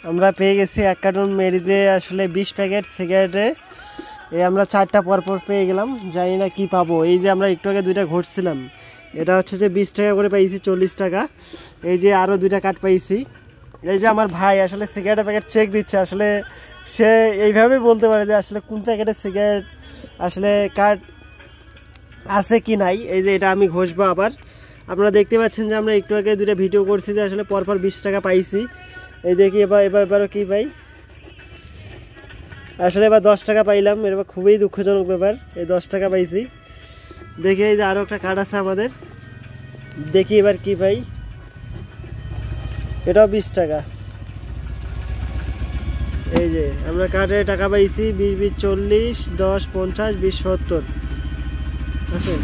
আমরা পেয়ে গেছি 1 কার্টন মেরিজে আসলে 20 প্যাকেট সিগারেটে। এই আমরা 4টা পরপর পেয়ে গেলাম, জানি না কি পাবো। এই যে আমরা একটু আগে 2টা ঘটছিলাম, এটা হচ্ছে যে 20 টাকা করে পাইছি, 40 টাকা। এই যে আরও 2টা কার্ড পাইছি। এই যে আমার ভাই আসলে সিগারেটের প্যাকেট চেক দিচ্ছে, আসলে সে এইভাবেই বলতে পারে যে আসলে কোন প্যাকেটের সিগারেট আসলে কার্ড আছে কি নাই। এই যে এটা আমি ঘষবো আবার। আপনারা দেখতে পাচ্ছেন যে আমরা একটু আগে 2টা ভিডিও করছি যে আসলে পরপর 20 টাকা পাইছি। এই দেখি এবারও কি পাই, আসলে এবার 10 টাকা পাইলাম। এবার খুবই দুঃখজনক ব্যাপার, এই 10 টাকা পাইছি। দেখি এই যে আরও একটা কার্ড আছে আমাদের, দেখি এবার কি পাই। এটাও 20 টাকা। এই যে আমরা কার্ডে টাকা পাইছি 20 20 40 10 50 20 70 আছে।